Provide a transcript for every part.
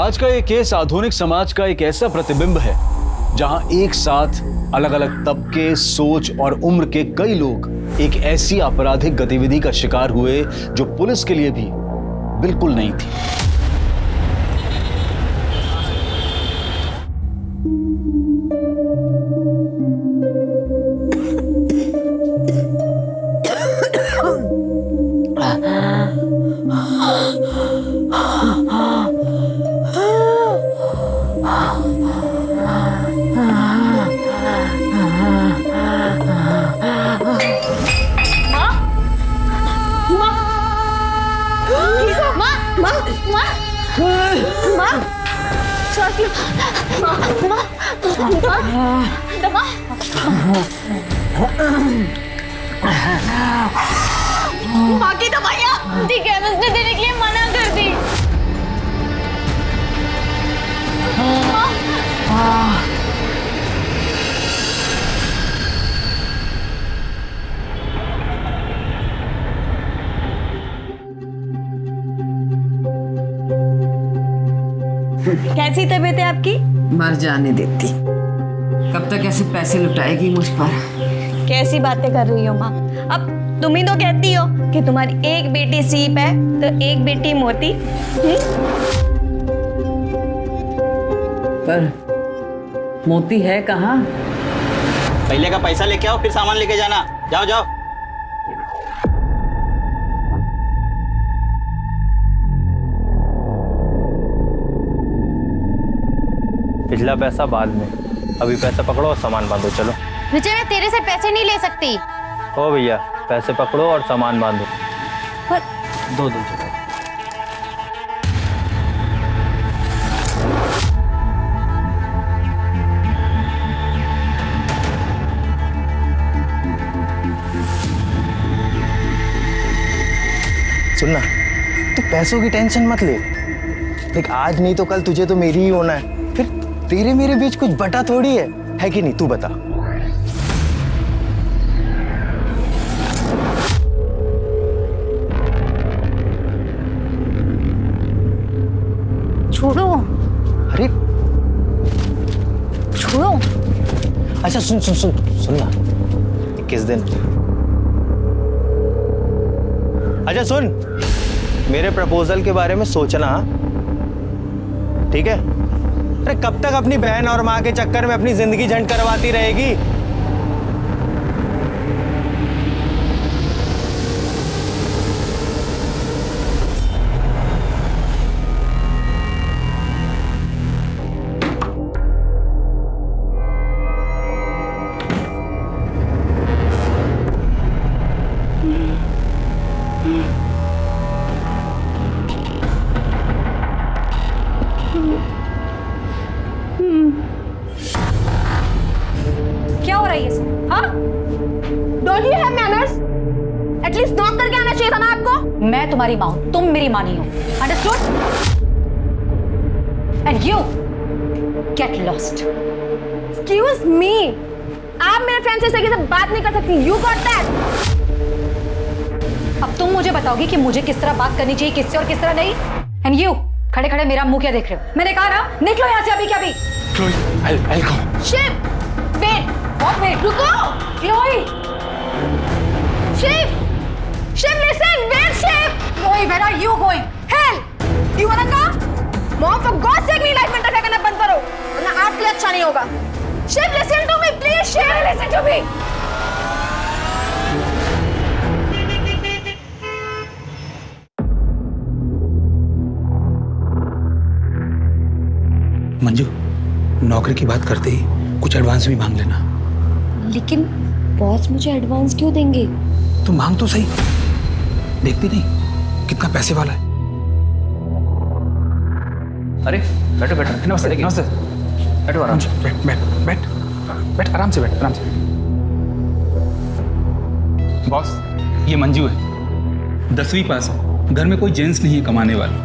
आज का ये केस आधुनिक समाज का एक ऐसा प्रतिबिंब है जहां एक साथ अलग अलग तबके, सोच और उम्र के कई लोग एक ऐसी आपराधिक गतिविधि का शिकार हुए जो पुलिस के लिए भी बिल्कुल नहीं थी। माँ की दवाइयाँ दी केमिस्ट ने देने के लिए मना कर दी। कैसी तबीयत है आपकी? मर जाने देती। कब तक ऐसे पैसे लुटाएगी मुझ पर? कैसी बातें कर रही हो माँ? अब तुम ही तो कहती हो कि तुम्हारी एक बेटी सीप है तो एक बेटी मोती। पर मोती है कहाँ? पहले का पैसा लेके आओ, फिर सामान लेके जाना। जाओ जाओ। पिछला पैसा बाद में, अभी पैसा पकड़ो और सामान बांधो। चलो विजय, मैं तेरे से पैसे नहीं ले सकती। ओ भैया, पैसे पकड़ो और सामान बांधो। पर दो चलो। सुनना, तू पैसों की टेंशन मत ले। देख, आज नहीं तो कल तुझे तो मेरी ही होना है। फिर तेरे मेरे बीच कुछ बटा थोड़ी है कि नहीं? तू बता। छोड़ो। अरे छोड़ो। अच्छा सुनना, 21 दिन। अच्छा सुन, मेरे प्रपोजल के बारे में सोचना, ठीक है? अरे कब तक अपनी बहन और माँ के चक्कर में अपनी जिंदगी झंड करवाती रहेगी? क्या हो रहा है ये सब? हाँ? Don't you have manners? At least knock करके आना चाहिए था ना आपको? मैं तुम्हारी माँ हूँ, तुम मेरी माँ नहीं हो। Understood? And you get lost. Excuse me. आप मेरे फ्रेंड से सही से बात नहीं कर सकती। You got that? अब तुम मुझे बताओगी कि मुझे किस तरह बात करनी चाहिए, किससे और किस तरह नहीं? And you खड़े खड़े मेरा मुंह क्या देख रहे हो? मैंने कहा ना, निकलो यहाँ से अभी क्या भी। I'll go. Shiv, Wait, what wait? रुको। Chloe, Shiv, Shiv, listen, wait, Shiv. Chloe, where are you going? Hell, you wanna come? Mom, for God's sake, मेरी लाइफ में इंटरफेयर करना बंद करो, वरना आपके लिए अच्छा नहीं होगा। Shiv, listen to me, please, Shiv, listen to me. Manju, नौकरी की बात करते ही कुछ एडवांस भी मांग लेना। लेकिन बॉस मुझे एडवांस क्यों देंगे? तो मांग तो सही, देखती नहीं कितना पैसे वाला है। अरे बैठो बैठो। नमस्ते नमस्ते। बैठो आराम से। बैठ बैठ बैठ बैठ, आराम से बैठ, आराम से। बॉस, ये मंजू है, 10वीं पास है, घर में कोई जेंट्स नहीं है कमाने वाला,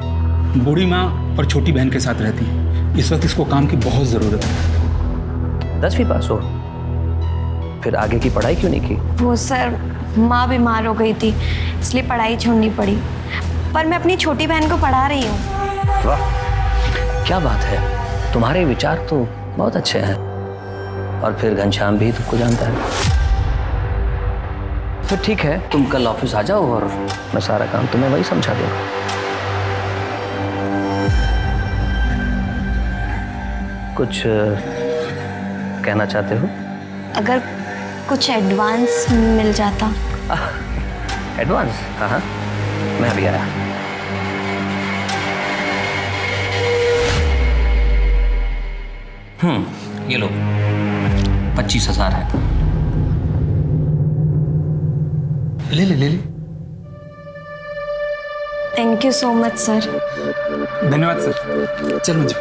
बूढ़ी माँ और छोटी बहन के साथ रहती है। इस वक्त इसको काम की बहुत ज़रूरत है। 10वीं पास हो, फिर आगे की पढ़ाई क्यों नहीं की? वो सर, माँ बीमार हो गई थी, इसलिए पढ़ाई छोड़नी पड़ी। पर मैं अपनी छोटी बहन को पढ़ा रही हूँ। वाह, क्या बात है, तुम्हारे विचार तो बहुत अच्छे हैं। और फिर घनश्याम भी तुमको जानता है। तो ठीक है, तुम कल ऑफिस आ जाओ और मैं सारा काम तुम्हें वही समझा दूंगा। कुछ कहना चाहते हो? अगर कुछ एडवांस मिल जाता। एडवांस? हाँ, मैं अभी आया। ये लो, 25,000 है। ले ले ले ले। Thank you so much sir. धन्यवाद सर। चल मंजू।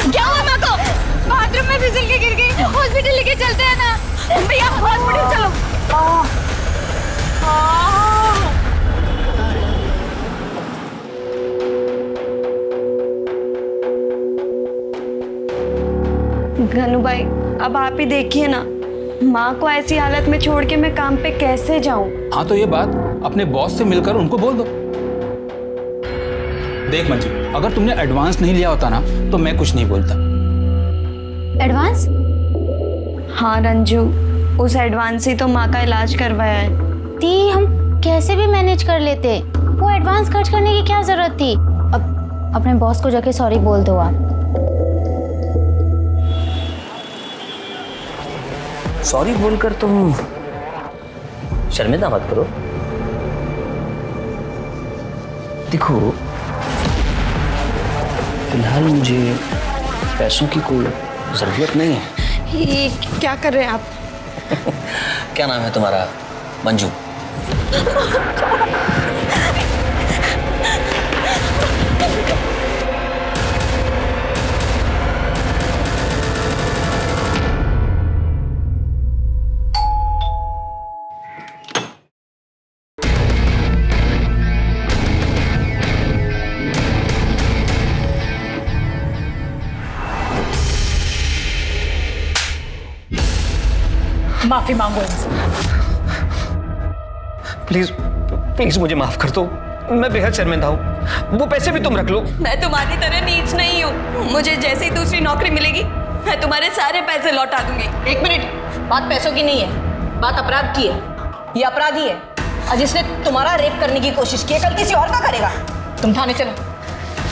क्या हुआ माँ को? बाथरूम में फिसल के गिर गई। हॉस्पिटल लेके चलते हैं ना भैया, हॉस्पिटल चलो। घनु भाई, अब आप ही देखिए ना, माँ को ऐसी हालत में छोड़ के मैं काम पे कैसे जाऊं? हाँ, तो ये बात अपने बॉस से मिलकर उनको बोल दो। देख मंजू, अगर तुमने एडवांस नहीं लिया होता ना तो मैं कुछ नहीं बोलता। एडवांस? हाँ रंजू, उस एडवांस से तो माँ का इलाज करवाया है। ती हम कैसे भी मैनेज कर लेते, वो एडवांस खर्च करने की क्या जरूरत थी? अब अपने बॉस को जाके सॉरी बोल दो आप। सॉरी बोलकर तुम शर्मिंदा मत करो। देखो, फिलहाल मुझे पैसों की कोई जरूरत नहीं है। ये क्या कर रहे हैं आप? क्या नाम है तुम्हारा? मंजू। माफी मांगो इनसे। प्लीज प्लीज मुझे माफ कर दो, मैं बेहद शर्मिंदा हूँ। वो पैसे भी तुम रख लो। मैं तुम्हारी तरह नीच नहीं हूँ। मुझे जैसे ही दूसरी नौकरी मिलेगी मैं तुम्हारे सारे पैसे लौटा दूंगी। एक मिनट, बात पैसों की नहीं है, बात अपराध की है। ये अपराधी है और जिसने तुम्हारा रेप करने की कोशिश की है, कल किसी और का करेगा। तुम थाने चलो,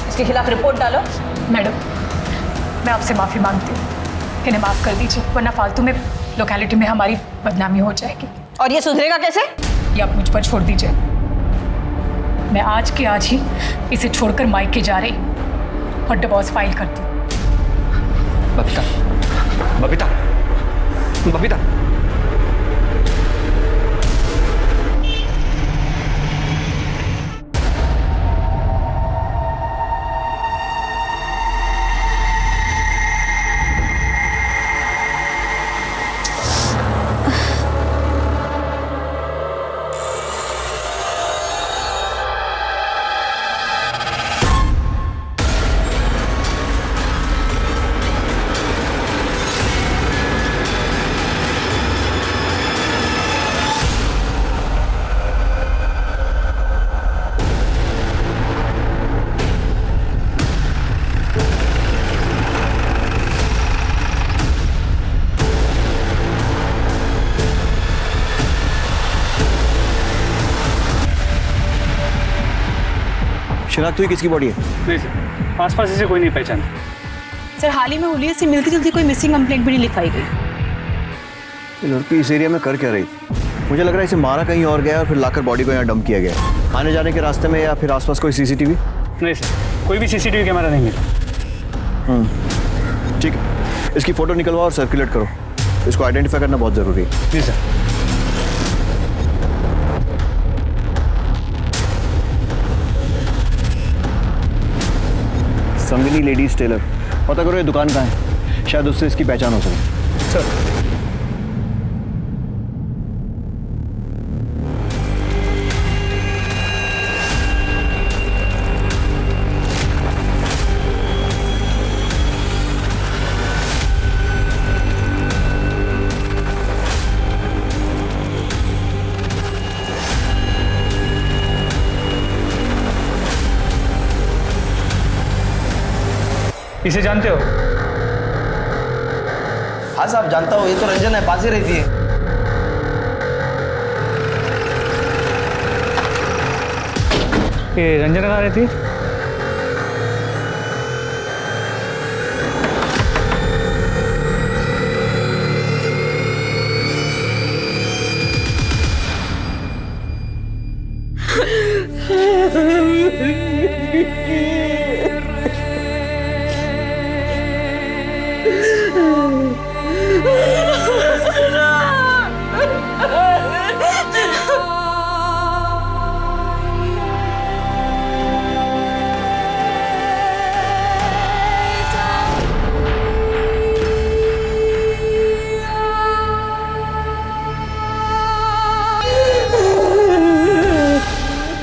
इसके खिलाफ रिपोर्ट डालो। मैडम, मैं आपसे माफी मांगती हूँ, इन्हें माफ कर दीजिए, वरना फालतू में लोकेलिटी में हमारी बदनामी हो जाएगी। और ये सुधरेगा कैसे? ये आप मुझ पर छोड़ दीजिए। मैं आज के आज ही इसे छोड़कर मायके जा रही और डिवोर्स फाइल करती हूँ। बबीता, बबीता, बबीता। शिनाख्त हुई किसकी बॉडी है? नहीं सर, आसपास इसे कोई नहीं पहचाना। सर, हाल ही में हुलिया से मिलती जुलती कोई मिसिंग कंप्लेंट भी नहीं लिखाई गई। ये लड़की इस एरिया में कर क्या रही? मुझे लग रहा है इसे मारा कहीं और गया और फिर लाकर बॉडी को यहाँ डंप किया गया। आने जाने के रास्ते में या फिर आसपास कोई सीसीटीवी? नहीं सर, कोई भी सीसीटीवी कैमरा नहीं मिला। ठीक है, इसकी फोटो निकलवाओ और सर्कुलेट करो। इसको आइडेंटिफाई करना बहुत ज़रूरी है। जी सर। संगिनी लेडीज टेलर, पता करो ये दुकान कहाँ है, शायद उससे इसकी पहचान हो सके। सर, इसे जानते हो? हाँ साहब जानता हूँ, ये तो रंजन है, पास ही रहती है। ये रंजन कहाँ रहती है?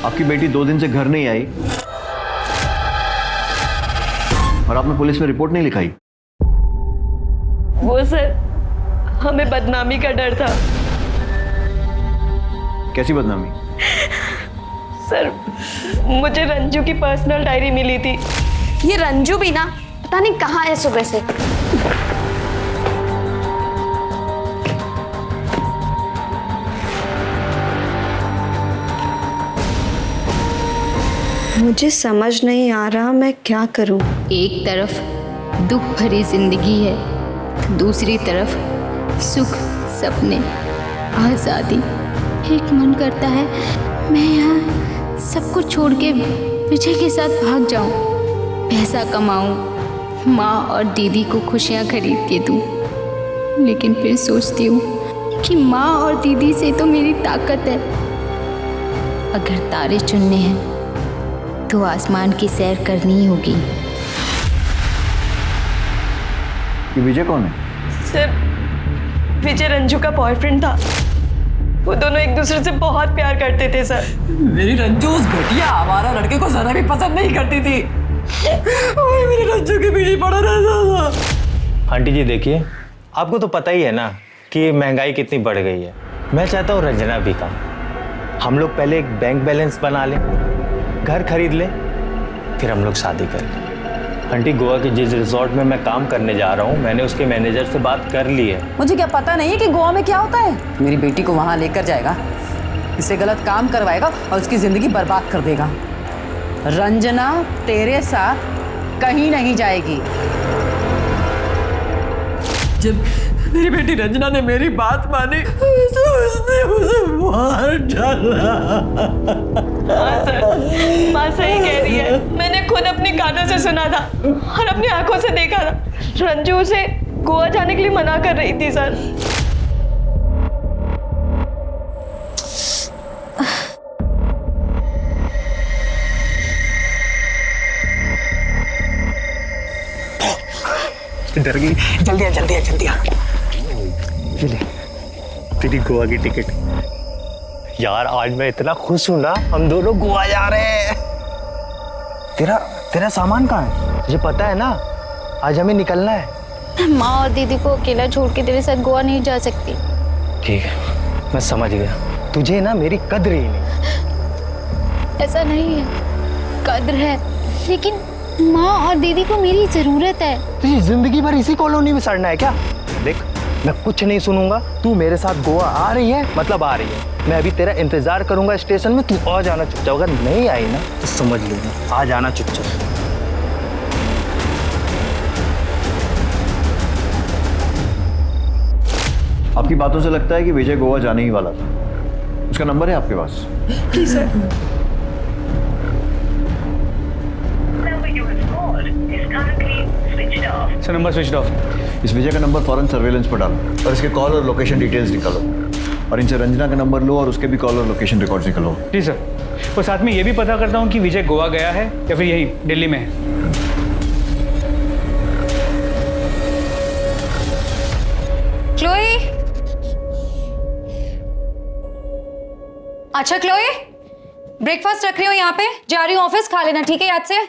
आपकी बेटी 2 दिन से घर नहीं आई और आपने पुलिस में रिपोर्ट नहीं लिखाई। वो सर, हमें बदनामी का डर था। कैसी बदनामी? सर, मुझे रंजू की पर्सनल डायरी मिली थी। ये रंजू भी ना पता नहीं कहाँ है सुबह से। मुझे समझ नहीं आ रहा मैं क्या करूं। एक तरफ दुख भरी जिंदगी है, दूसरी तरफ सुख, सपने, आज़ादी। एक मन करता है मैं यहाँ सब कुछ छोड़ के विजय के साथ भाग जाऊँ, पैसा कमाऊँ, माँ और दीदी को खुशियाँ खरीद के दूँ। लेकिन फिर सोचती हूँ कि माँ और दीदी से तो मेरी ताकत है। अगर तारे चुनने हैं तो आसमान की सैर करनी ही होगी। ये विजय कौन है? सर, विजय रंजू का बॉयफ्रेंड था। वो दोनों एक दूसरे से बहुत प्यार करते थे सर। मेरी रंजू उस घटिया आवारा लड़के को जरा भी पसंद नहीं करती थी। वो मेरे रंजू के पीछे पड़ा रहता था। आंटी जी देखिए, आपको तो पता ही है ना कि महंगाई कितनी बढ़ गई है। मैं चाहता हूँ रंजना भी कम। हम लोग पहले एक बैंक बैलेंस बना लें, घर खरीद लें, फिर हम लोग शादी कर लें। आंटी, गोवा के जिस रिजॉर्ट में मैं काम करने जा रहा हूँ, मैंने उसके मैनेजर से बात कर ली है। मुझे क्या पता नहीं है कि गोवा में क्या होता है। मेरी बेटी को वहां लेकर जाएगा, इसे गलत काम करवाएगा और उसकी जिंदगी बर्बाद कर देगा। रंजना तेरे साथ कहीं नहीं जाएगी। जब मेरी बेटी रंजना ने मेरी बात मानी तो उसने मुझे मार डाला। माँ सही कह रही है। मैंने खुद अपने कानों से सुना था और अपनी आंखों से देखा था। रंजू उसे गोवा जाने के लिए मना कर रही थी सर। डर गई। जल्दी आ, जल्दी आ, जल्दी आ। ये ले तेरी गोवा की टिकट। यार आज मैं इतना खुश हूं ना, हम दोनों गोवा जा रहे हैं। तेरा सामान कहाँ है? तुझे पता है ना आज हमें निकलना है। माँ और दीदी को अकेला छोड़ के तेरे साथ गोवा नहीं जा सकती। ठीक है, मैं समझ गया। तुझे ना मेरी कद्र ही नहीं। ऐसा नहीं है, कद्र है, लेकिन माँ और दीदी को मेरी जरूरत है। तुझे जिंदगी भर इसी कॉलोनी में सड़ना है क्या? देख, मैं कुछ नहीं सुनूंगा। तू मेरे साथ गोवा आ रही है मतलब आ रही है। मैं अभी तेरा इंतजार करूंगा स्टेशन में। तू आ जाना चुपचाप। अगर नहीं आई ना तो समझ लेना, आ जाना चुपचाप। आपकी बातों से लगता है कि विजय गोवा जाने ही वाला था। उसका नंबर है आपके पास? जी sir. Sir number switch off. इस विजय का नंबर फौरन सर्वेलेंस पर डालो और इसके कॉल और लोकेशन डिटेल्स निकालो, और इनसे रंजना का नंबर लो और उसके भी कॉल और लोकेशन रिकॉर्ड्स निकालो। जी सर। और साथ में ये भी पता करता हूँ कि विजय गोवा गया है या फिर यही दिल्ली में है। क्लोई। अच्छा क्लोई, ब्रेकफास्ट रख रही हूँ यहाँ पे, जा रही हूँ ऑफिस, खा लेना ठीक है याद से।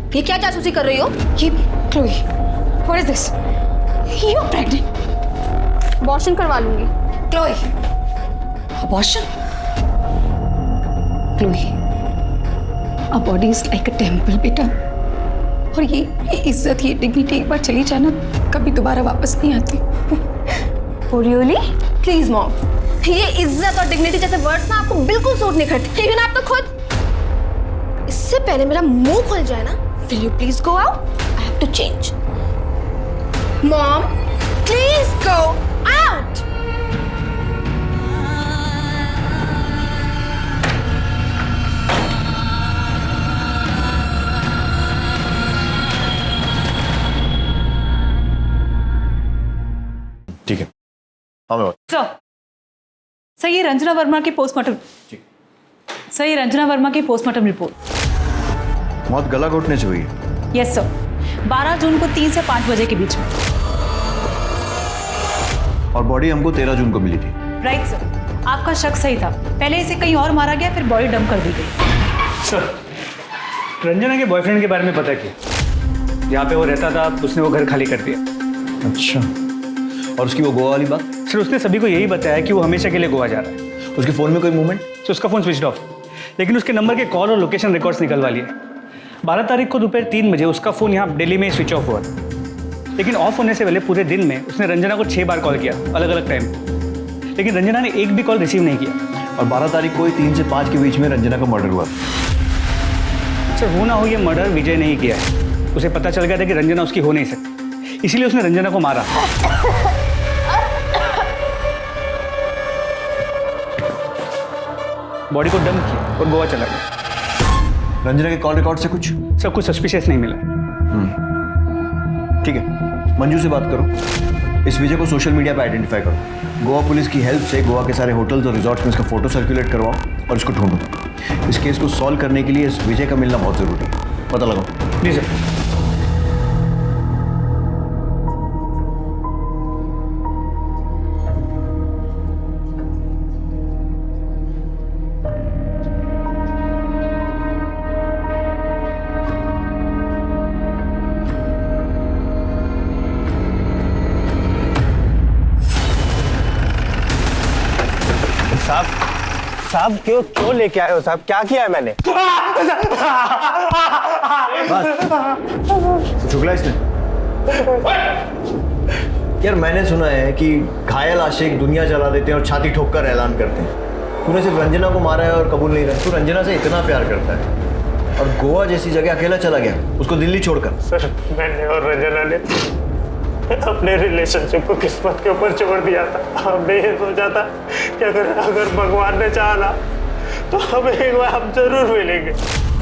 ये क्या जासूसी कर रही हो? ये Chloe, What is this? You're pregnant. Abortion करवा लूंगी। Chloe. Abortion? Chloe. A body is like a temple, बेटा। और ये इज्जत, ये डिग्निटी एक बार चली जाना कभी दोबारा वापस नहीं आती। Oh really? Please mom, ये इज्जत और डिग्निटी जैसे वर्ड्स ना आपको बिल्कुल सूट नहीं करते। इवन आप तो खुद। इससे पहले मेरा मुंह खुल जाए ना, will you please go out? I have to change. Mom, please go out. ठीक है, हाँ मैं सर ये रंजना वर्मा की पोस्टमार्टम सर ये रंजना वर्मा की पोस्टमार्टम रिपोर्ट। मौत गला घोटने से हुई है। यस सर, 12 जून को 3 से 5 बजे के बीच में। और बॉडी हमको 13 जून को मिली थी। राइट सर, आपका शक सही था। पहले इसे कहीं और मारा गया, फिर बॉडी डंप कर दी गई। सर, रंजना के बॉयफ्रेंड के बारे में पता किया। जहाँ पे वो रहता था उसने वो घर खाली कर दिया। अच्छा, और उसकी वो गोवा वाली बात? सर उसने सभी को यही बताया कि वो हमेशा के लिए गोवा जा रहा है। उसके फ़ोन में कोई मूवमेंट? तो उसका फ़ोन स्विच ऑफ, लेकिन उसके नंबर के कॉल और लोकेशन रिकॉर्ड्स निकलवा लिए। 12 तारीख को दोपहर 3 बजे उसका फ़ोन यहाँ दिल्ली में स्विच ऑफ हुआ, लेकिन ऑफ होने से पहले पूरे दिन में उसने रंजना को 6 बार कॉल किया, अलग अलग टाइम, लेकिन रंजना ने एक भी कॉल रिसीव नहीं किया। और 12 तारीख को 3 से 5 के बीच में रंजना का मर्डर हुआ। सर हो ना हो ये मर्डर विजय ने ही किया है। उसे पता चल गया था कि रंजना उसकी हो नहीं सकती, इसीलिए उसने रंजना को मारा। बॉडी को डंप किया और गोवा चला गया। रंजना के कॉल रिकॉर्ड से कुछ? सब कुछ सस्पिशियस नहीं मिला। ठीक है, मंजू से बात करो, इस विजय को सोशल मीडिया पे आइडेंटिफाई करो। गोवा पुलिस की हेल्प से गोवा के सारे होटल्स और रिजॉर्ट्स में इसका फोटो सर्कुलेट करवाओ और इसको ढूंढो। इस केस को सॉल्व करने के लिए इस विजय का मिलना बहुत ज़रूरी है, पता लगाओ। जी सर। साहब क्यों लेके आए हो साहब? क्या किया है मैंने? चुगला इसने। यार मैंने सुना है कि घायल आशिक दुनिया जला देते हैं और छाती ठोक कर ऐलान करते हैं। तूने सिर्फ रंजना को मारा है और कबूल नहीं रहा। तू रंजना से इतना प्यार करता है और गोवा जैसी जगह अकेला चला गया, उसको दिल्ली छोड़कर। सर मैंने और रंजना ने अपने रिलेशनशिप को किस्मत के ऊपर छोड़ दिया था। हमने ये सोचा था कि अगर भगवान ने चाहा तो हम एक बार हम जरूर मिलेंगे।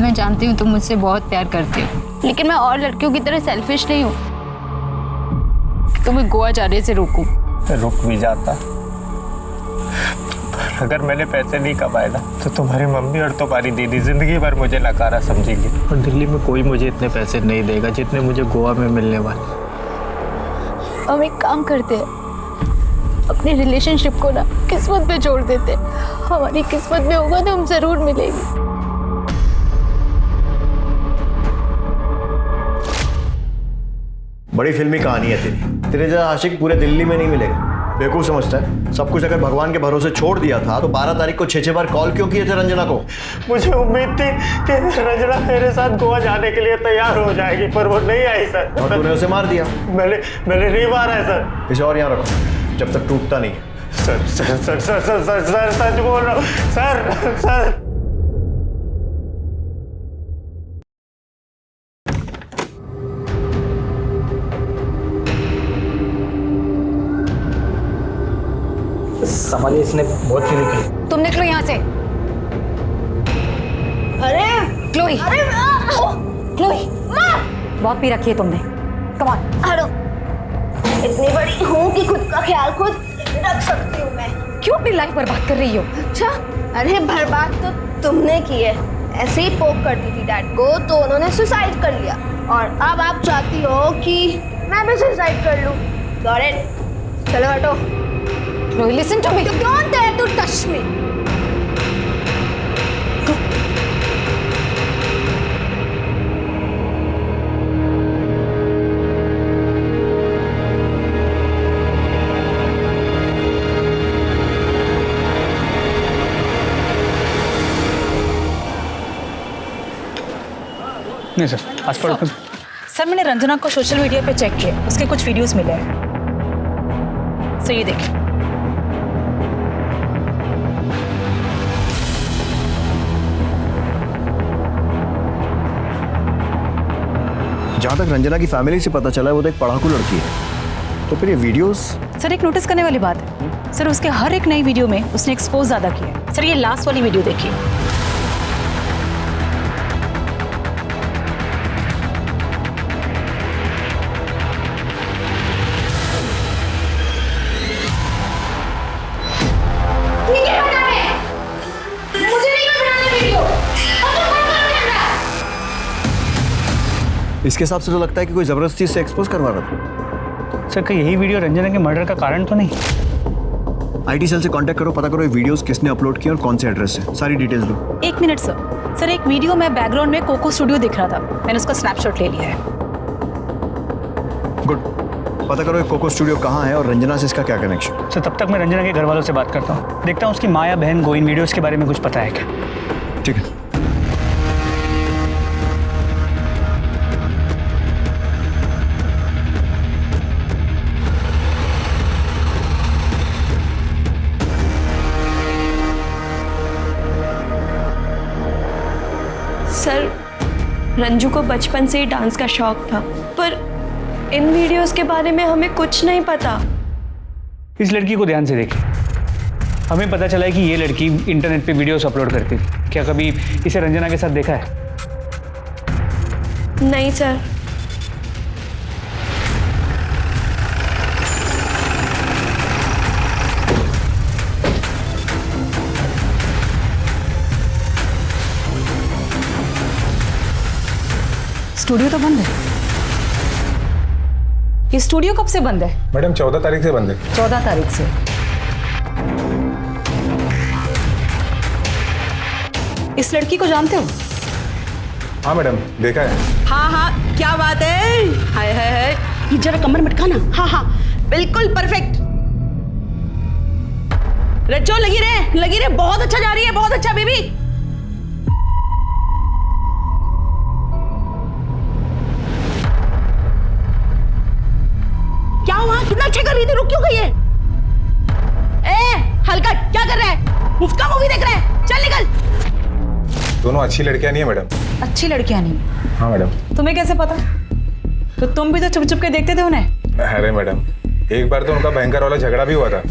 मैं जानती हूँ तुम मुझसे बहुत प्यार करते हो, लेकिन मैं और लड़कियों की तरह सेल्फिश नहीं हूँ तुम्हें गोवा जाने से रोकूं। रुक भी जाता, पर अगर मैंने पैसे नहीं कमाए ना तो तुम्हारी मम्मी और तुम्हारी दीदी जिंदगी भर मुझे नकारा समझेगी और दिल्ली में कोई मुझे इतने पैसे नहीं देगा जितने मुझे गोवा में मिलने वाले। हम एक काम करते हैं, अपनी रिलेशनशिप को ना किस्मत पे छोड़ देते। हमारी किस्मत में होगा तो हम जरूर मिलेंगे। बड़ी फिल्मी कहानी है तेरे जैसा आशिक पूरे दिल्ली में नहीं मिलेगा। बेवकूफ समझता है सब कुछ। अगर भगवान के भरोसे छोड़ दिया था तो 12 तारीख को 6 बार कॉल क्यों किए थे रंजना को? मुझे उम्मीद थी कि रंजना मेरे साथ गोवा जाने के लिए तैयार हो जाएगी, पर वो नहीं आई सर। और तूने उसे मार दिया? मैंने नहीं मारा है सर। इसे और यहाँ रखो जब तक टूटता नहीं है। Sir sir sir sir sir sir sir सच बोल रहा हूँ सर। सर संभालिए, इसने बहुत फीलिंग की। तुम निकलो यहाँ से। अरे क्लोई, अरे क्लोई, बहुत पी रखी है तुमने। Come on. हटो। इतनी बड़ी हूँ कि खुद का ख्याल खुद रख सकती हूँ मैं। क्यों अपनी लाइफ बर्बाद कर रही हो? अच्छा, अरे बर्बाद तो तुमने की है। ऐसे ही पोक करती थी डैड को तो उन्होंने सुसाइड कर लिया, और अब आप चाहती हो कि मैं भी सुसाइड कर लूँ। Got it. चलो हटो। Chloe, listen to me. Don't dare to touch me. नहीं सर, आज पढ़ो। सर मैंने रंजना को सोशल मीडिया पे चेक किया, उसके कुछ वीडियोस मिले हैं। सर ये देखिए। जहाँ तक रंजना की फैमिली से पता चला है वो तो एक पढ़ाकू लड़की है, तो फिर ये वीडियोस। सर एक नोटिस करने वाली बात है, सर उसके हर एक नई वीडियो में उसने एक्सपोज ज्यादा किया है। सर ये लास्ट वाली वीडियो देखिए। इसके हिसाब से तो लगता है कि कोई जबरदस्ती से एक्सपोज करवा रहा था। सर क्या यही वीडियो रंजना के मर्डर का कारण तो नहीं? आईटी सेल से कांटेक्ट करो, पता करो ये वीडियोस किसने अपलोड किए और कौन से एड्रेस से, सारी डिटेल्स दो। 1 मिनट सर। सर एक वीडियो में बैकग्राउंड में कोको स्टूडियो दिख रहा था, मैंने उसका स्नैपशॉट ले लिया है। गुड, पता करो ये कोको स्टूडियो कहाँ है और रंजना से इसका क्या कनेक्शन। सर तब तक मैं रंजना के घर वालों से बात करता हूँ, देखता हूँ उसकी माँ या बहन को इन वीडियोस के बारे में कुछ पता है क्या। ठीक है। सर रंजू को बचपन से ही डांस का शौक था, पर इन वीडियोस के बारे में हमें कुछ नहीं पता। इस लड़की को ध्यान से देखिए, हमें पता चला है कि ये लड़की इंटरनेट पे वीडियोस अपलोड करती थी। क्या कभी इसे रंजना के साथ देखा है? नहीं सर। स्टूडियो तो बंद है। ये स्टूडियो कब से बंद है? मैडम 14 तारीख से बंद है। 14 तारीख से। इस लड़की को जानते हो? हाँ मैडम, देखा है। हाँ हाँ, क्या बात है। हाय हाय हाय, ये जरा कमर मटका ना। हाँ हाँ बिल्कुल परफेक्ट। रज्जो लगी रहे, बहुत अच्छा जा रही है, बहुत अच्छा बेबी। क्या हुआ, कितना अच्छा कर रही थी, रुक क्यों गई है? ए हलकट, क्या कर रहा है? मुफ्त का मूवी देख रहा है, चल निकल। दोनों अच्छी लड़कियां नहीं है मैडम। अच्छी लड़कियां नहीं? हाँ मैडम। तुम्हें कैसे पता? तो तुम भी तो चुप चुप के देखते थे उन्हें। अरे मैडम, एक बार तो उनका भयंकर वाला झगड़ा भी हुआ था।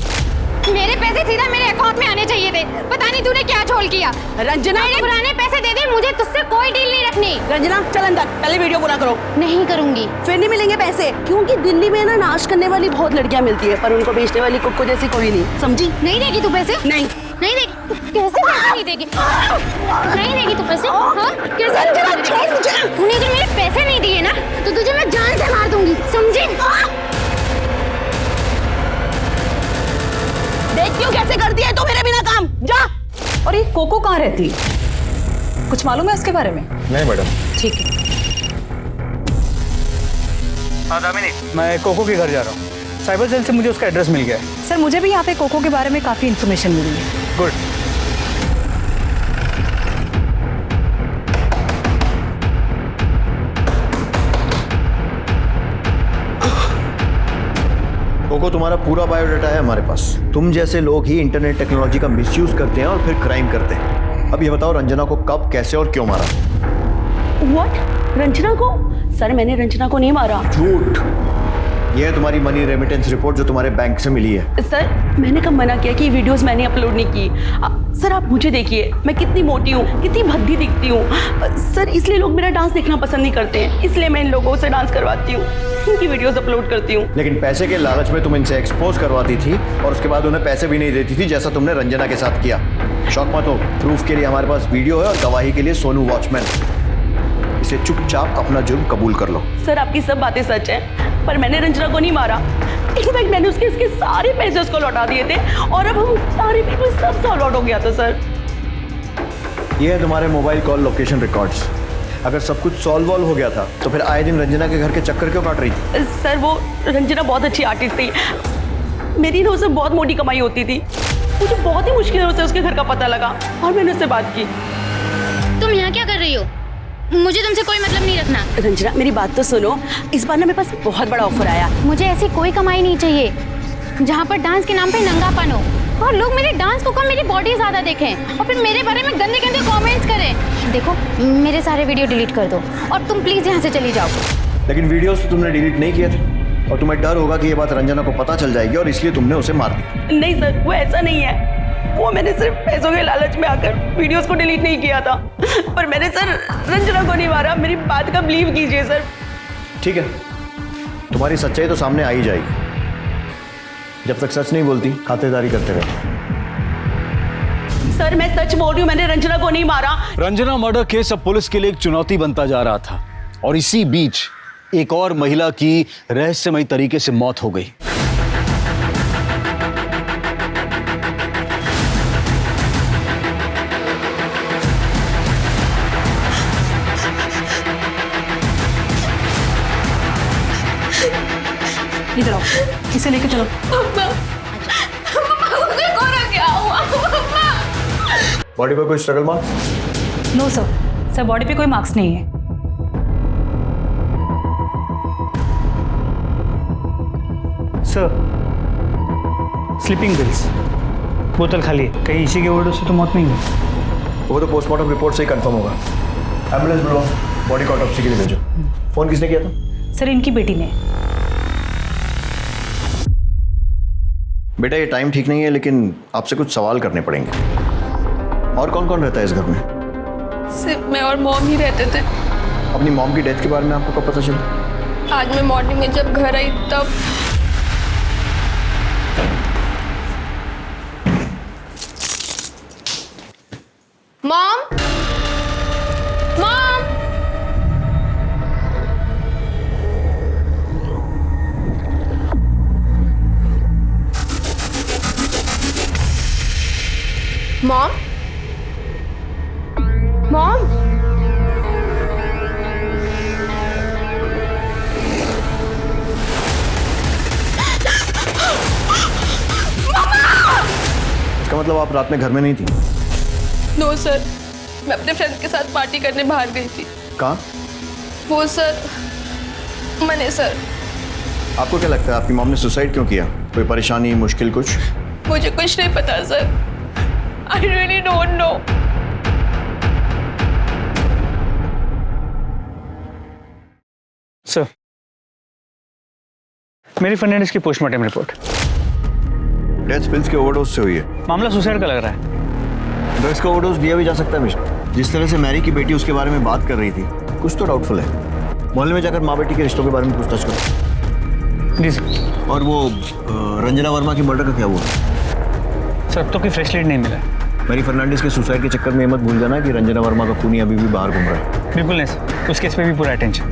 मेरे पैसे सीधा मेरे अकाउंट में आने चाहिए थे, पता नहीं तूने क्या झोल किया। रंजना, मेरे पुराने पैसे दे दे, मुझे तुझसे कोई डील नहीं रखनी। रंजना चल अंदर, पहले वीडियो पूरा करो। नहीं करूंगी। फिर नहीं मिलेंगे पैसे, क्योंकि दिल्ली में ना नाश करने वाली बहुत लड़कियां मिलती है, पर उनको बेचने वाली कुक्को जैसी कोई नहीं, समझी? नहीं देगी तू पैसे? नहीं नहीं देगी। तू कैसे पैसे नहीं देगी? नहीं देगी तू पैसे? हाँ कैसे? तूने अगर मेरे पैसे नहीं दिए ना तो तुझे मैं जान से मार दूंगी, समझी? देख क्यों कैसे करती है तू मेरे बिना काम, जा। और ये कोको कहाँ रहती है? कुछ मालूम है उसके बारे में? नहीं मैडम। ठीक है। हाँ दामिनी, मैं कोको के घर जा रहा हूँ। साइबर सेल से मुझे उसका एड्रेस मिल गया है। सर मुझे भी यहाँ पे कोको के बारे में काफी इन्फॉर्मेशन मिली है। गुड। कोको, तुम्हारा पूरा बायोडाटा है हमारे पास। तुम जैसे लोग ही इंटरनेट टेक्नोलॉजी का मिसयूज करते हैं और फिर क्राइम करते हैं। अब ये बताओ, रंजना को कब, कैसे और क्यों मारा? व्हाट? रंजना को? सर मैंने रंजना को नहीं मारा। झूठ। ये है तुम्हारी मनी रेमिटेंस रिपोर्ट जो तुम्हारे बैंक से मिली है। सर मैंने कब मना किया कि वीडियोस मैंने अपलोड नहीं की? सर आप मुझे देखिए, मैं कितनी मोटी हूँ, कितनी भद्दी दिखती हूँ। सर इसलिए लोग मेरा डांस देखना पसंद नहीं करते हैं, इसलिए मैं इन लोगों से डांस करवाती हूँ, इनकी वीडियोस अपलोड करती हूँ। लेकिन पैसे के लालच में तुम इनसे एक्सपोज करवाती थी और उसके बाद उन्हें पैसे भी नहीं देती थी, जैसा तुमने रंजना के साथ किया। शौक मत हो, प्रूफ के लिए हमारे पास वीडियो है और गवाही के लिए सोनू वॉचमैन। इसे चुपचाप अपना जुर्म कबूल कर लो। सर आपकी सब बातें सच है, पर मैंने रंजना को नहीं मारा। इनफैक्ट मैंने उसके सारे पैसे उसको लौटा दिए थे और अब हम सारे पीपल सब सॉल्व आउट हो गया था। सर ये है तुम्हारे मोबाइल कॉल लोकेशन रिकॉर्ड्स। अगर सब कुछ सॉल्व हो गया था तो फिर आए दिन रंजना के घर के चक्कर क्यों काट रही थी? सर वो रंजना बहुत अच्छी आर्टिस्ट थी, मेरी ना उससे बहुत मोटी कमाई होती थी। मुझे बहुत ही मुश्किल से उसके घर का पता लगा और मैंने उससे बात की। तुम यहाँ क्या कर रही हो? मुझे तुमसे कोई मतलब नहीं रखना। रंजना मेरी बात तो सुनो, इस बार ना मेरे पास बहुत बड़ा ऑफर आया। मुझे ऐसी कोई कमाई नहीं चाहिए जहाँ पर डांस के नाम पे नंगापन हो और लोग मेरे डांस को कम मेरी बॉडी ज्यादा देखें और फिर मेरे बारे में गंदे गंदे कमेंट्स करें। देखो मेरे सारे वीडियो डिलीट कर दो और तुम प्लीज यहाँ से चली जाओ। लेकिन वीडियोस तो तुमने डिलीट नहीं किए थे और तुम्हें डर होगा कि ये बात रंजना को पता चल जाएगी और इसलिए तुमने उसे मार दिया। नहीं सर, वो ऐसा नहीं है। वो मैंने सिर्फ पैसों के लालच में आकर वीडियोस को डिलीट नहीं किया था, पर मैंने सर रंजना को नहीं मारा। मेरी बात का बिलीव कीजिए सर। ठीक है, तुम्हारी सच्चाई तो सामने आ ही जाएगी। जब तक सच नहीं बोलती खातेदारी करते रहो। सर मैं सच बोल रही हूँ, मैंने रंजना को नहीं मारा। रंजना मर्डर केस अब पुलिस के लिए एक चुनौती बनता जा रहा था और इसी बीच एक और महिला की रहस्यमयी तरीके से मौत हो गई। इधर आओ, इसे लेके चलो। बॉडी पर कोई struggle marks? No sir, sir body पे कोई मार्क्स नहीं है। सर स्लीपिंग पिल्स, बोतल खाली है। कहीं इसी के ओवरडोज से तो मौत नहीं हुई? वो तो पोस्टमार्टम रिपोर्ट से ही कंफर्म होगा। एम्बुलेंस बुलाओ, बॉडी को ऑटोप्सी के लिए भेजो। फोन किसने किया था? सर इनकी बेटी ने। बेटा ये टाइम ठीक नहीं है, लेकिन आपसे कुछ सवाल करने पड़ेंगे। और कौन कौन रहता है इस घर में? सिर्फ मैं और मॉम ही रहते थे। अपनी मॉम की डेथ के बारे में आपको कब पता चला? आज मैं मॉर्निंग में जब घर आई तब। मॉम, मॉम, मॉम, मॉम, इसका मतलब आप रात में घर में नहीं थी? नो सर, मैं अपने फ्रेंड्स के साथ पार्टी करने बाहर गई थी। कहाँ? वो सर, मैंने सर। आपको क्या लगता है आपकी मॉम ने सुसाइड क्यों किया? कोई परेशानी, मुश्किल कुछ? मुझे कुछ नहीं पता sir. I really don't know. Sir मेरी फ्रेंड ने इसकी पोस्टमार्टम रिपोर्ट। डेथ पिल्स के ओवरडोज से हुई है। मामला सुसाइड का लग रहा है। ड्रग्स का ओवरडोज दिया भी जा सकता है मिस्टर। जिस तरह से मैरी की बेटी उसके बारे में बात कर रही थी, कुछ तो डाउटफुल है। मोहल्ले में जाकर माँ बेटी के रिश्तों के बारे में पूछताछ करो। जी सर। और वो रंजना वर्मा की मर्डर का क्या हुआ? सर अब तो कोई फ्रेश लीड नहीं मिला है। मैरी फर्नांडिस के सुसाइड के चक्कर में ये मत भूल जाना कि रंजना वर्मा का खूनी अभी भी बाहर घूम रहा है। बिल्कुल नहीं सर, उस केस पे भी पूरा अटेंशन।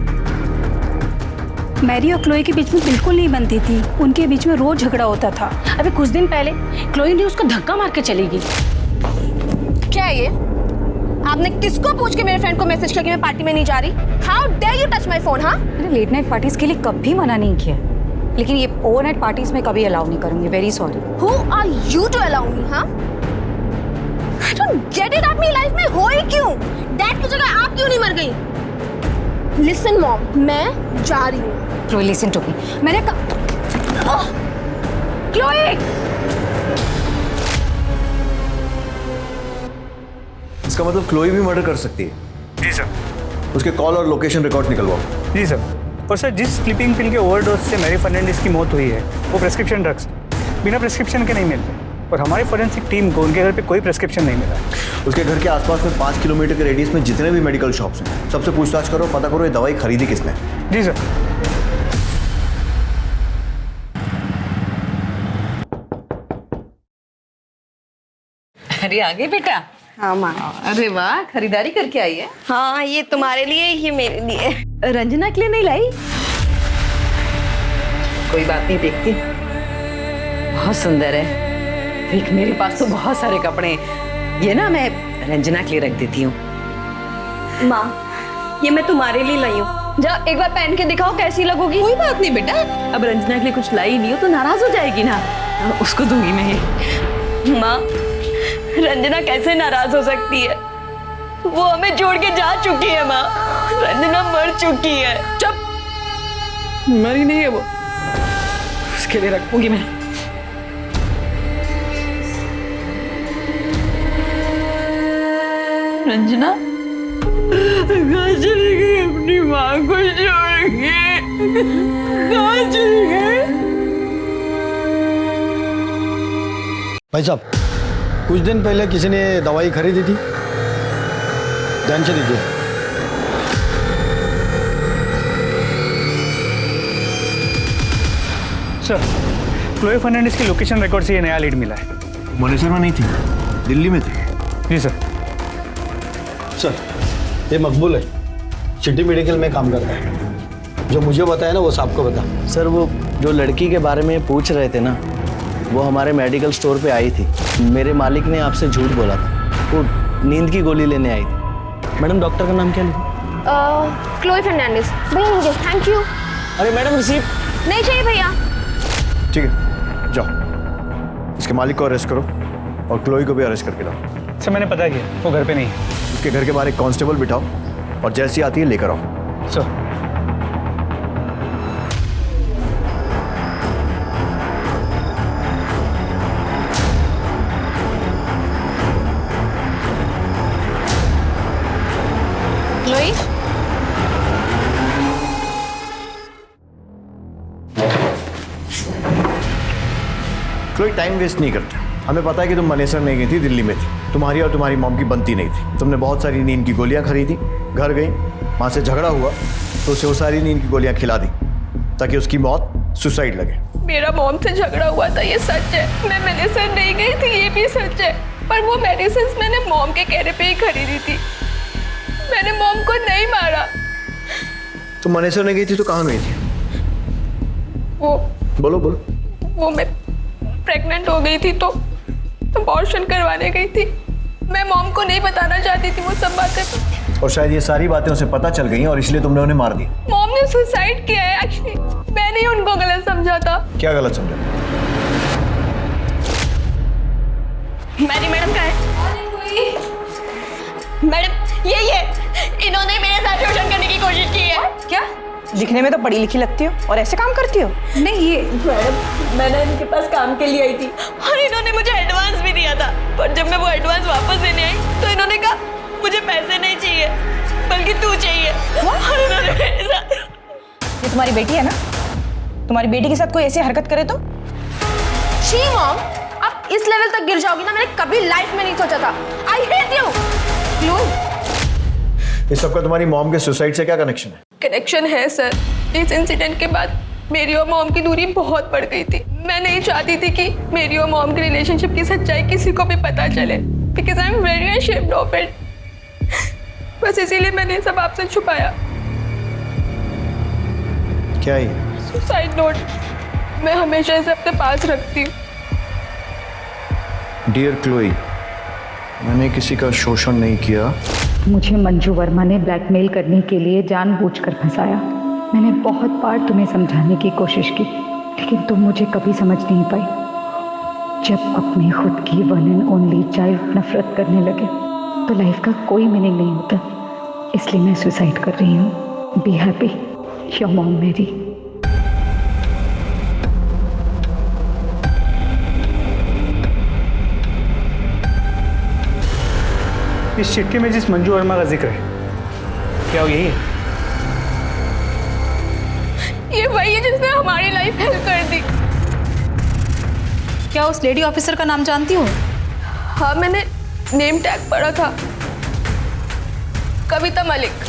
मैरी और क्लोई के बीच में बिल्कुल नहीं बनती थी। उनके बीच में रोज झगड़ा होता था। अभी कुछ दिन पहले क्लोई ने उसको धक्का मार के चली गई। क्या है ये? आपने किसको पूछ के मेरे फ्रेंड को मैसेज किया कि मैं पार्टी में नहीं जा रही? How dare you touch my phone? हाँ, मैंने लेट नाइट पार्टीज के लिए कभी मना नहीं किया, लेकिन ये ओवरनाइट पार्टीज में कभी अलाउ नहीं करूंगी। Very sorry. Who are you to allow me? हाँ, आई डोंट गेट इट। अपनी लाइफ में हो ही क्यों? डैड की जगह आप क्यों नहीं मर गई? लिसन मॉम, मैं जा रही हूँ। Chloe listen to me. मैंने क्लोई, इसका मतलब क्लोई भी मर्डर कर सकती है? जी सर। उसके कॉल और लोकेशन रिकॉर्ड निकलवाओ। जी सर। और सर जिस स्लीपिंग पिल के ओवरडोज से मैरी फर्नांडिस की मौत हुई है वो प्रेस्क्रिप्शन ड्रग्स बिना प्रेस्क्रिप्शन के नहीं मिलते और हमारी फोरेंसिक टीम को उनके घर पे कोई प्रेस्क्रिप्शन नहीं मिला है। उसके घर के आसपास में 5 किलोमीटर के रेडियस में जितने भी मेडिकल शॉप्स हैं सबसे पूछताछ करो, पता करो ये दवाई खरीदी किसने। जी सर। अरे आ गई बेटा। हाँ माँ। अरे वाह, खरीदारी करके आई है। हाँ, ये तुम्हारे लिए, ये मेरे लिए। रंजना के लिए नहीं लाई? कोई बात नहीं, देखती। बहुत सुंदर है। देख मेरे पास तो बहुत सारे कपड़े हैं। ये ना मैं रंजना के लिए रख देती हूँ। माँ, ये मैं तुम्हारे लिए लाई हूँ। जा एक बार पहन के दिखाओ कैसी लगोगी। कोई बात नहीं बेटा, अब रंजना के लिए कुछ लाई नहीं हो तो नाराज हो जाएगी ना, उसको दूंगी मैं ये। माँ, रंजना कैसे नाराज हो सकती है? वो हमें छोड़ के जा चुकी है माँ। रंजना मर चुकी है। चुप, मरी नहीं है वो, उसके लिए रखूंगी मैं। रंजना कहाँ चली गई अपनी माँ को छोड़ के? कहाँ चली गई? भाई साहब, कुछ दिन पहले किसी ने दवाई खरीदी थी, ध्यान से दीजिए। सर, क्लोए फर्नांडिस की लोकेशन रिकॉर्ड से ये नया लीड मिला है। मनेसर में नहीं थी, दिल्ली में थी। जी सर। सर, ये मकबूल है, सिटी मेडिकल में काम करता है। जो मुझे बताया ना वो साहब को बता। सर, वो जो लड़की के बारे में पूछ रहे थे ना, वो हमारे मेडिकल स्टोर पे आई थी। मेरे मालिक ने आपसे झूठ बोला था, वो नींद की गोली लेने आई थी। मैडम, डॉक्टर का नाम क्या लिखा? क्लोई फर्नांडिस। भैया मुझे थैंक यू। अरे मैडम, रिसीप्ट नहीं चाहिए भैया। ठीक है, जाओ इसके मालिक को अरेस्ट करो और क्लोई को भी अरेस्ट करके लाओ। सर, मैंने पता किया, वो घर पे नहीं है। उसके घर के बाहर एक कांस्टेबल बिठाओ और जैसी आती है लेकर आओ। Sir. Chloe, Chloe, time waste नहीं करते। हमें पता है कि तुम मनेसर नहीं गई थी, दिल्ली में थी। तुम्हारी और तुम्हारी मॉम की बनती नहीं थी। तुमने बहुत सारी नींद की गोलियां खरीदी, घर गई, वहाँ से झगड़ा हुआ तो उसे वो सारी नींद की गोलियां खिला दी ताकि उसकी मौत सुसाइड लगे। मेरा मॉम से झगड़ा हुआ था, ये सच है। मैं मनेसर नहीं गई थी, ये भी सच है। पर वो मेडिसिन मैंने मॉम के कहने पे ही खरीदी थी। मैंने मॉम को नहीं मारा। तुम मनेसर नहीं गई थी तो कहाँ गई थी? वो बोलो बोलो। वो मैं प्रेग्नेंट हो गई थी तो अबॉर्शन करवाने गई थी। मैं मॉम को नहीं बताना चाहती थी वो सब बातें। और शायद ये सारी बातें उसे पता चल गई और इसलिए तुमने उन्हें मार दिया। मॉम ने सुसाइड किया है एक्चुअली। मैंने उनको गलत समझा था। क्या गलत समझा? मैरी मैडम का है। मैडम यही है, इन्होंने मेरे साथ शोषण करने की कोशिश की है। क्या? दिखने में तो पढ़ी लिखी लगती हो और ऐसे काम करती हो? नहीं, ये मैडम मैंने इनके पास काम के लिए आई थी और इन्होंने मुझे एडवांस भी दिया था। पर जब मैं वो एडवांस वापस देने आई तो इन्होंने कहा मुझे पैसे नहीं चाहिए बल्कि तू चाहिए। और इन्होंने मेरे साथ। ये तुम्हारी बेटी है ना? तुम्हारी बेटी के साथ कोई ऐसी हरकत करे तो? शी मॉम, आप इस लेवल तक गिर जाओगी ना, मैंने कभी लाइफ में नहीं सोचा था। I hate you. इस सबका तुम्हारी मॉम के सुसाइड से क्या कनेक्शन है? कनेक्शन है सर। इस इंसिडेंट के बाद मेरी और मॉम की दूरी बहुत बढ़ गई थी। मैं नहीं चाहती थी कि मेरी और मॉम की रिलेशनशिप की सच्चाई किसी को भी पता चले, because I am very ashamed of it. बस इसीलिए मैंने सब आपसे छुपाया। क्या है? Suicide note. मैं हमेशा इसे अपने पास रखती हूँ। डियर क्लोई, मैंने किसी का शोषण नहीं किया। मुझे मंजू वर्मा ने ब्लैकमेल करने के लिए जानबूझकर फंसाया। मैंने बहुत बार तुम्हें समझाने की कोशिश की, लेकिन तुम मुझे कभी समझ नहीं पाई। जब अपनी खुद की वन एंड ओनली चाइल्ड नफरत करने लगे तो लाइफ का कोई मीनिंग नहीं होता। इसलिए मैं सुसाइड कर रही हूँ। बी हैप्पी, योर मॉम मेरी। इस चिट्ठी में जिस मंजू वर्मा का जिक्र है, क्या वो यही है? ये वही है जिसने हमारी लाइफ हेल्प कर दी। क्या उस लेडी ऑफिसर का नाम जानती हो? हाँ, मैंने नेम टैग पढ़ा था, कविता मलिक।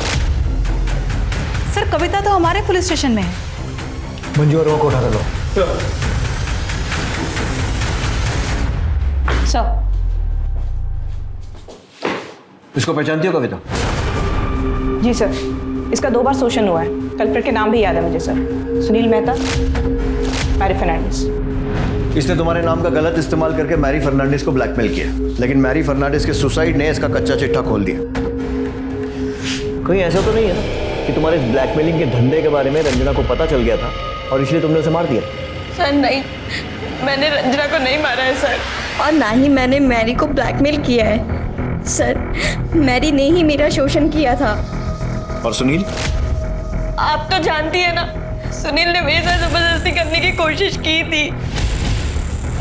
सर, कविता तो हमारे पुलिस स्टेशन में है। मंजू वर्मा को उठा लो। सर, इसको पहचानती हो कविता? जी सर, इसका 2 बार शोषण हुआ है। कल्प्रिट के नाम भी याद है मुझे सर। सुनील मेहता, मैरी फर्नांडिस। इसने तुम्हारे नाम का गलत इस्तेमाल करके मैरी फर्नांडिस को ब्लैकमेल किया, लेकिन मैरी फर्नांडिस के सुसाइड ने इसका कच्चा चिट्ठा खोल दिया। कहीं ऐसा तो नहीं है ना कि तुम्हारे इस ब्लैकमेलिंग के धंधे के बारे में रंजना को पता चल गया था और इसलिए तुमने उसे मार दिया? सर नहीं, मैंने रंजना को नहीं मारा है सर, और ना ही मैंने मैरी को ब्लैकमेल किया है। सर, मैरी ने ही मेरा शोषण किया था। और सुनील? आप तो जानती है ना, सुनील ने मेरे साथ जबरदस्ती करने की कोशिश की थी।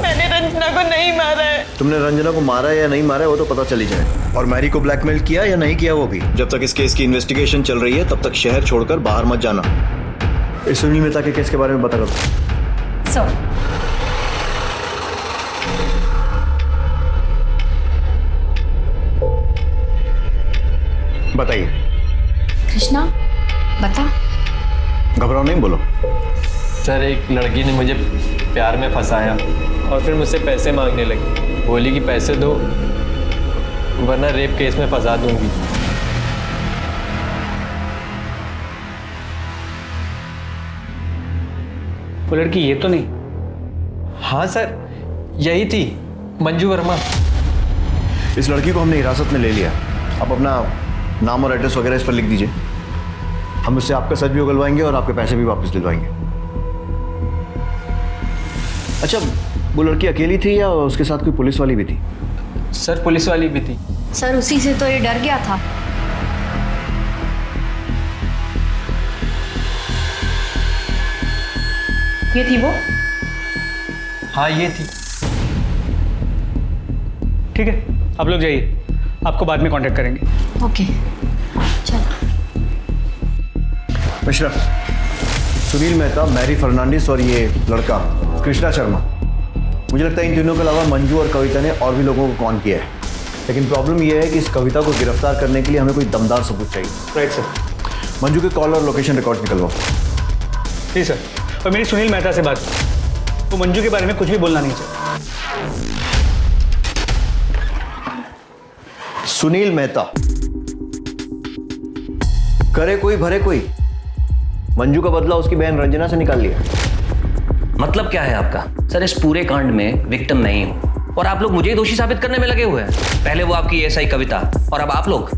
मैंने रंजना को नहीं मारा है। तुमने रंजना को मारा या नहीं मारा है वो तो पता चली जाए। और मैरी को ब्लैकमेल किया या नहीं किया वो भी। जब तक इस केस की इन्वेस्टिगेशन चल रही है तब तक शहर छोड़कर बाहर मत जाना। इस सुनील मेहता के केस के बारे में बता करो। सर, बताइए। कृष्णा, बता। घबराओ नहीं, बोलो। सर, एक लड़की ने मुझे प्यार में फंसाया और फिर मुझसे पैसे मांगने लगी। बोली कि पैसे दो वरना रेप केस में फंसा दूंगी। वो लड़की ये तो नहीं? हाँ सर, यही थी, मंजू वर्मा। इस लड़की को हमने हिरासत में ले लिया। आप अपना नाम और एड्रेस वगैरह इस पर लिख दीजिए। हम इससे आपका सच भी उगलवाएंगे और आपके पैसे भी वापस दिलवाएंगे। अच्छा, वो लड़की अकेली थी या उसके साथ कोई पुलिस वाली भी थी? सर, पुलिस वाली भी थी। सर, उसी से तो ये डर गया था। ये थी वो? हाँ, ये थी। ठीक है, आप लोग जाइए, आपको बाद में कांटेक्ट करेंगे। ओके, चलो। मिश्रा, सुनील मेहता, मैरी फर्नांडिस और ये लड़का कृष्णा शर्मा, मुझे लगता है इन तीनों के अलावा मंजू और कविता ने और भी लोगों को कॉन किया है। लेकिन प्रॉब्लम ये है कि इस कविता को गिरफ्तार करने के लिए हमें कोई दमदार सबूत चाहिए। Right sir. मंजू के कॉल और लोकेशन रिकॉर्ड निकलवाओ। जी सर। और मेरी सुनील मेहता से बात, वो मंजू के बारे में कुछ भी बोलना नहीं चाहिए। सुनील मेहता, करे कोई भरे कोई। मंजू का बदला उसकी बहन रंजना से निकाल लिया। मतलब क्या है आपका? सर, इस पूरे कांड में विक्टिम नहीं हूं और आप लोग मुझे ही दोषी साबित करने में लगे हुए हैं। पहले वो आपकी एएसआई कविता और अब आप लोग।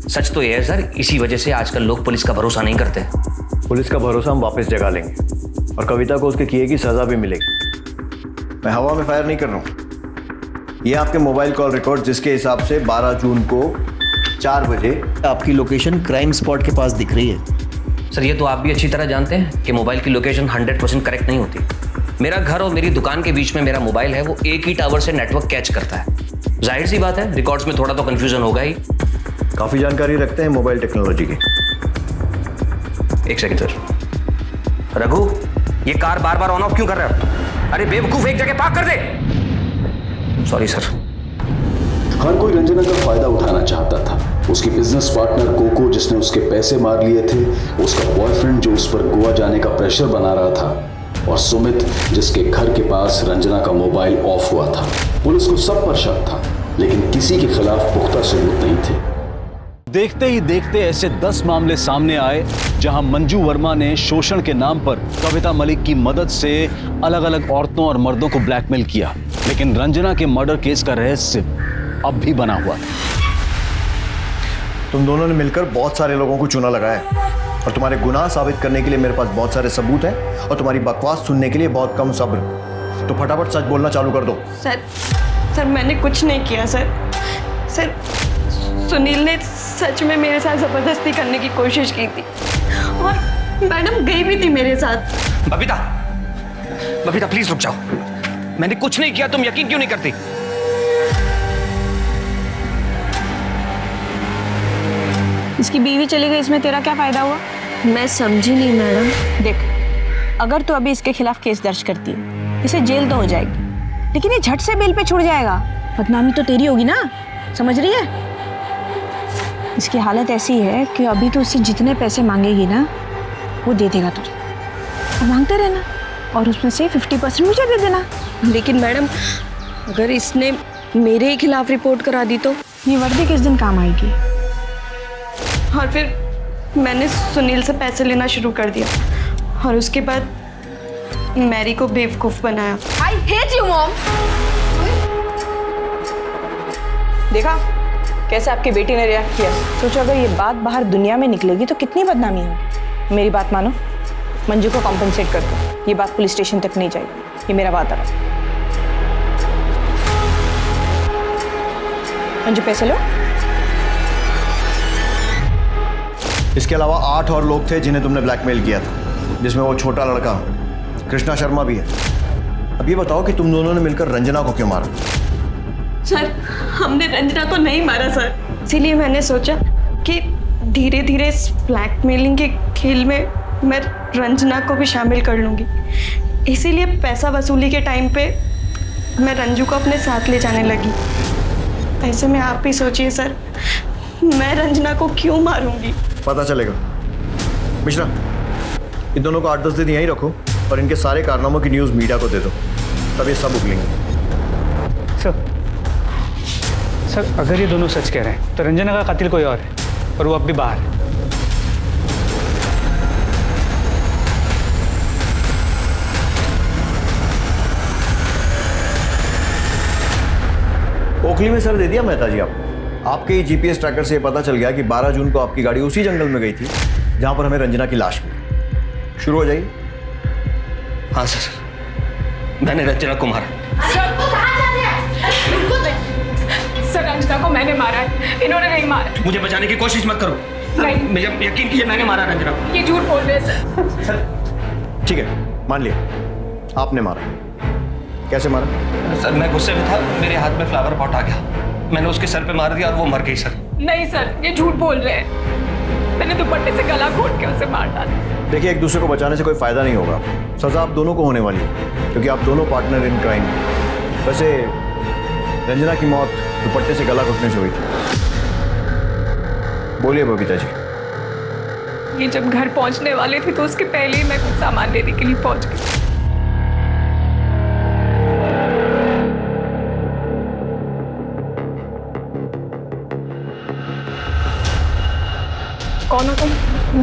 सच तो ये है सर, इसी वजह से आजकल लोग पुलिस का भरोसा नहीं करते। पुलिस का भरोसा हम वापस जगा लेंगे और कविता को उसके किए की सजा भी मिलेगी। मैं हवा में फायर नहीं कर रहा हूं। ये आपके मोबाइल कॉल रिकॉर्ड, जिसके हिसाब से 12 जून को 4 बजे आपकी लोकेशन क्राइम स्पॉट के पास दिख रही है। सर, ये तो आप भी अच्छी तरह जानते हैं कि मोबाइल की लोकेशन 100% करेक्ट नहीं होती। मेरा घर और मेरी दुकान के बीच में मेरा मोबाइल है, वो एक ही टावर से नेटवर्क कैच करता है। जाहिर सी बात है, रिकॉर्ड्स में थोड़ा तो कंफ्यूजन होगा ही। काफी जानकारी रखते हैं मोबाइल टेक्नोलॉजी की। एक सेकंड सर। रघु, ये कार बार बार ऑन ऑफ क्यों कर रहा है? अरे बेवकूफ, एक जगह पार्क कर दे। Sorry sir. हर कोई रंजना का फायदा उठाना चाहता था। उसकी बिजनेस पार्टनर कोको, जिसने उसके पैसे मार लिए थे, उसका बॉयफ्रेंड जो उस पर गोवा जाने का प्रेशर बना रहा था, और सुमित, जिसके घर के पास रंजना का मोबाइल ऑफ हुआ था। पुलिस को सब पर शक था, लेकिन किसी के खिलाफ पुख्ता सबूत नहीं थे। देखते ही देखते ऐसे 10 मामले सामने आए जहां मंजू वर्मा ने शोषण के नाम पर कविता मलिक की मदद से अलग अलग औरतों और मर्दों को ब्लैकमेल किया। लेकिन रंजना के मर्डर केस का रहस्य अब भी बना हुआ था। तुम दोनों ने मिलकर बहुत सारे लोगों को चूना लगाया और तुम्हारे गुनाह साबित करने के लिए मेरे पास बहुत सारे सबूत हैं और तुम्हारी बकवास सुनने के लिए बहुत कम सब्र। तो फटाफट सच बोलना चालू कर दो। सर, मैंने कुछ नहीं किया सर, सुनील ने सच में मेरे साथ जबरदस्ती करने की कोशिश की थी और मैडम गई भी थी मेरे साथ। बबीता प्लीज रुक जाओ। मैंने कुछ नहीं किया, तुम यकीन क्यों नहीं करती? इसकी बीवी चली गई, इसमें तेरा क्या फायदा हुआ? मैं समझी नहीं मैडम। देख, अगर तू अभी इसके खिलाफ केस दर्ज करती है, इसे जेल तो हो जाएगी, लेकिन ये झट से बेल पे छूट जाएगा। बदनामी तो तेरी होगी ना, समझ रही है? इसकी हालत ऐसी है कि अभी तो उससे जितने पैसे मांगेगी ना, वो दे देगा तुझे। और मांगते रहना और उसमें से 50% मुझे दे देना। लेकिन मैडम, अगर इसने मेरे ही खिलाफ रिपोर्ट करा दी तो? ये वर्दी किस दिन काम आएगी? और फिर मैंने सुनील से पैसे लेना शुरू कर दिया और उसके बाद मैरी को बेवकूफ बनाया। I hate you, mom. देखा कैसे आपकी बेटी ने रिएक्ट किया? सोचो अगर ये बात बाहर दुनिया में निकलेगी तो कितनी बदनामी होगी। मेरी बात मानो, मंजू को कॉम्पनसेट कर दो। ये बात पुलिस स्टेशन तक नहीं जाएगी, ये मेरा वादा है। मंजू पैसे लो। इसके अलावा 8 और लोग थे जिन्हें तुमने ब्लैकमेल किया था, जिसमें वो छोटा लड़का कृष्णा शर्मा भी है। अब ये बताओ कि तुम दोनों ने मिलकर रंजना को क्यों मारा? सर, हमने रंजना को नहीं मारा सर। इसीलिए मैंने सोचा कि धीरे धीरे इस ब्लैकमेलिंग के खेल में मैं रंजना को भी शामिल कर लूँगी। इसीलिए पैसा वसूली के टाइम पे मैं रंजू को अपने साथ ले जाने लगी। ऐसे में आप भी सोचिए सर, मैं रंजना को क्यों मारूंगी? पता चलेगा। मिश्रा, इन दोनों को 8-10 दिन यहीं रखो और इनके सारे कारनामों की न्यूज़ मीडिया को दे दो, तब ये सब उगलेंगे। सर, अगर ये दोनों सच कह रहे हैं तो रंजना का कातिल कोई और है और वो अब भी बाहर है। ओखली में सर दे दिया मेहता जी आपके ही जीपीएस ट्रैकर से ये पता चल गया कि 12 जून को आपकी गाड़ी उसी जंगल में गई थी जहां पर हमें रंजना की लाश मिली। शुरू हो जाइए। हाँ सर, मैंने रंजना को मारा। सर, रंजना को मैंने मारा है, इन्होंने नहीं मारा। मुझे बचाने की कोशिश मत करो। नहीं, मुझे यकीन कीजिए, मैंने मारा रंजना को। ये झूठ बोल रहे हैं सर। ठीक है, मान लिया आपने मारा। कैसे मारा? सर, मैं गुस्से में था, मेरे हाथ में फ्लावर पॉट आ गया, मैंने उसके सर पे मार दिया और वो मर गई सर। नहीं सर, ये झूठ बोल रहे हैं। मैंने दुपट्टे से गला घोट के उसे मार डाला। देखिए, एक दूसरे को बचाने से कोई फायदा नहीं होगा। सजा आप दोनों को होने वाली है क्योंकि आप दोनों पार्टनर इन क्राइम। वैसे रंजना की मौत दुपट्टे से गला घुटने से हुई थी। बोलिए बबीता जी। ये जब घर पहुंचने वाले थे तो उसके पहले ही मैं कुछ सामान लेने के लिए पहुंच गई। कौन हो तुम?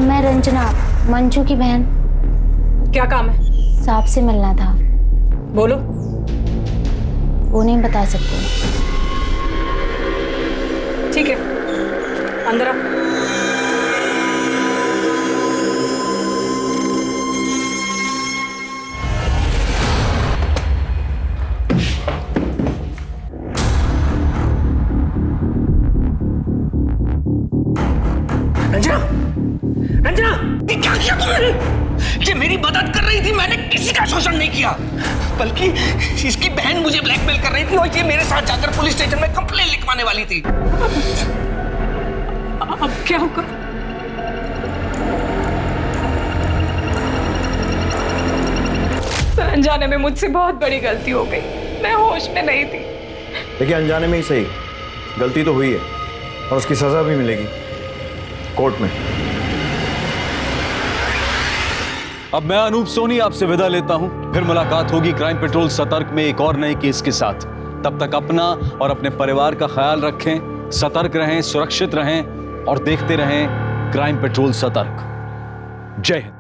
मैं रंजना, मंजू की बहन। क्या काम है? सांप से मिलना था। बोलो। वो नहीं बता सकते। ठीक है, अंदर आओ। रंजना, रंजना, ये क्या किया तुमने? ये मेरी मदद कर रही थी, मैंने किसी का शोषण नहीं किया, बल्कि इसकी बहन मुझे ब्लैकमेल कर रही थी और ये मेरे साथ जाकर पुलिस स्टेशन में कंप्लेंट लिखवाने वाली थी। अब क्या होगा? सर, अनजाने में मुझसे बहुत बड़ी गलती हो गई, मैं होश में नहीं थी। देखिए, अनजाने में ही सही, गलती तो हुई है और उसकी सजा भी मिलेगी कोर्ट में। अब मैं अनूप सोनी आपसे विदा लेता हूं। फिर मुलाकात होगी क्राइम पेट्रोल सतर्क में एक और नए केस के साथ। तब तक अपना और अपने परिवार का ख्याल रखें, सतर्क रहें, सुरक्षित रहें और देखते रहें क्राइम पेट्रोल सतर्क। जय हिंद।